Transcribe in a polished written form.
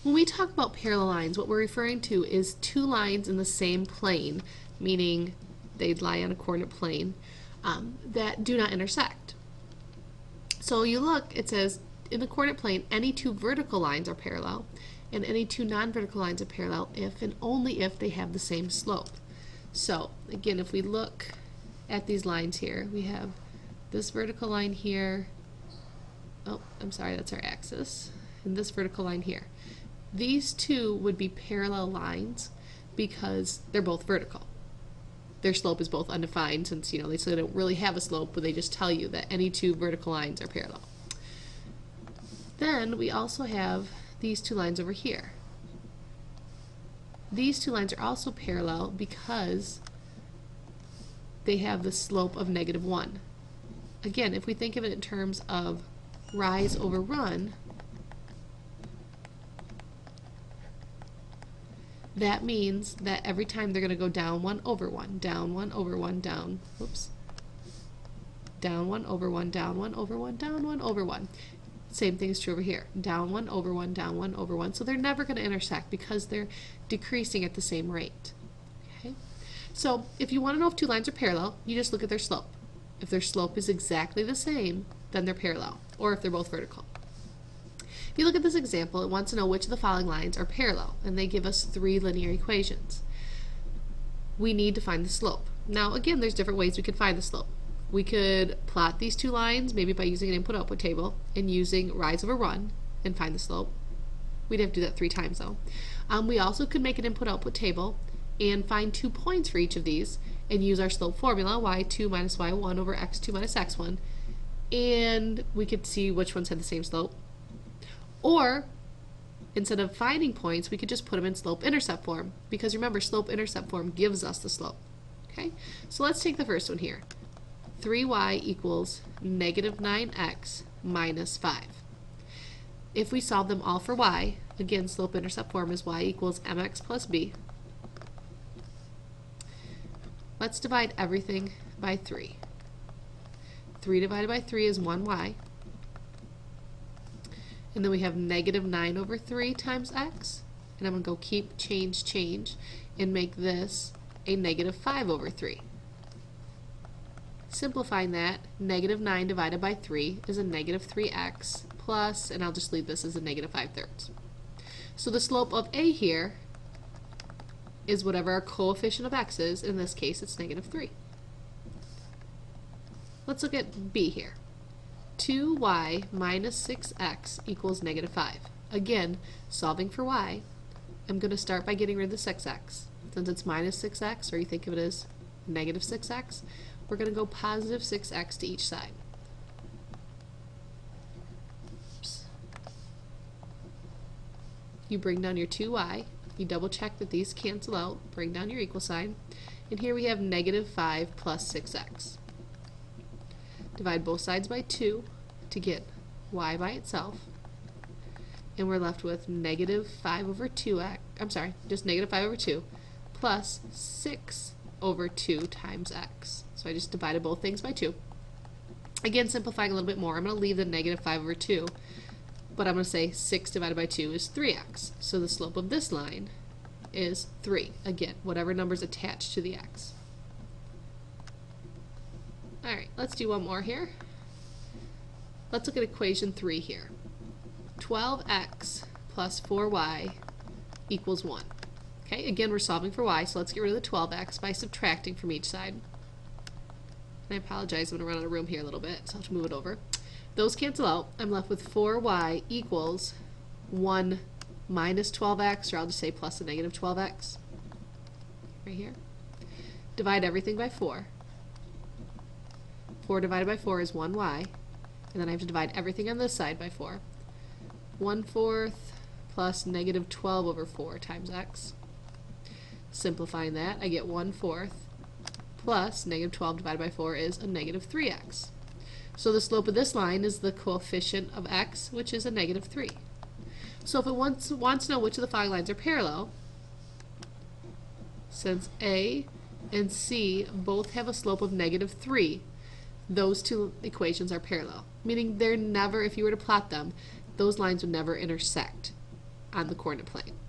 When we talk about parallel lines, what we're referring to is two lines in the same plane, meaning they lie on a coordinate plane, that do not intersect. So you look, it says in the coordinate plane, any two vertical lines are parallel, and any two non-vertical lines are parallel if and only if they have the same slope. So again, if we look at these lines here, we have this vertical line here. Oh, I'm sorry, that's our axis. And this vertical line here. These two would be parallel lines because they're both vertical. Their slope is both undefined since, they say they don't really have a slope, but they just tell you that any two vertical lines are parallel. Then we also have these two lines over here. These two lines are also parallel because they have the slope of -1. Again, if we think of it in terms of rise over run, that means that every time they're going to go down 1 over 1, down 1 over 1, down, whoops, down 1 over 1, down 1 over 1, down 1 over 1. Same thing is true over here. Down 1 over 1, down 1 over 1. So they're never going to intersect because they're decreasing at the same rate. Okay? So if you want to know if two lines are parallel, you just look at their slope. If their slope is exactly the same, then they're parallel, or if they're both vertical. If you look at this example, it wants to know which of the following lines are parallel, and they give us 3 linear equations. We need to find the slope. Now again, there's different ways we could find the slope. We could plot these two lines, maybe by using an input-output table, and using rise over run, and find the slope. We'd have to do that 3 times though. We also could make an input-output table and find 2 points for each of these, and use our slope formula, y2 minus y1 over x2 minus x1, and we could see which ones had the same slope. Or, instead of finding points, we could just put them in slope-intercept form, because remember, slope-intercept form gives us the slope. Okay, so let's take the first one here. 3y equals -9x minus 5. If we solve them all for y, again, slope-intercept form is y equals mx plus b. Let's divide everything by 3. 3 divided by 3 is 1y. And then we have -9 over 3 times x. And I'm going to go keep, change, and make this a -5 over 3. Simplifying that, -9 divided by 3 is a -3x plus, and I'll just leave this as a -5/3. So the slope of a here is whatever our coefficient of x is. In this case, it's -3. Let's look at b here. 2y minus 6x equals -5. Again, solving for y, I'm going to start by getting rid of the 6x. Since it's minus 6x, or you think of it as -6x, we're going to go positive 6x to each side. Oops. You bring down your 2y, you double check that these cancel out, bring down your equal sign, and here we have -5 plus 6x. Divide both sides by 2 to get y by itself, and we're left with -5 over 2x, I'm sorry, just -5 over 2 plus 6 over 2 times x. So I just divided both things by 2. Again, simplifying a little bit more, I'm going to leave the -5 over 2, but I'm going to say 6 divided by 2 is 3x. So the slope of this line is 3. Again, whatever number's attached to the x. Alright, let's do one more here. Let's look at equation 3 here. 12x plus 4y equals 1. Okay, again, we're solving for y, so let's get rid of the 12x by subtracting from each side. And I apologize, I'm going to run out of room here a little bit, so I'll have to move it over. Those cancel out. I'm left with 4y equals 1 minus 12x, or I'll just say plus a -12x. Right here. Divide everything by 4. 4 divided by 4 is 1y, and then I have to divide everything on this side by 4. 1/4 plus -12 over 4 times x. Simplifying that, I get 1/4 plus -12 divided by 4 is a -3x. So the slope of this line is the coefficient of x, which is a -3. So if it wants to know which of the following lines are parallel, since A and C both have a slope of -3, those two equations are parallel. Meaning they're never, if you were to plot them, those lines would never intersect on the coordinate plane.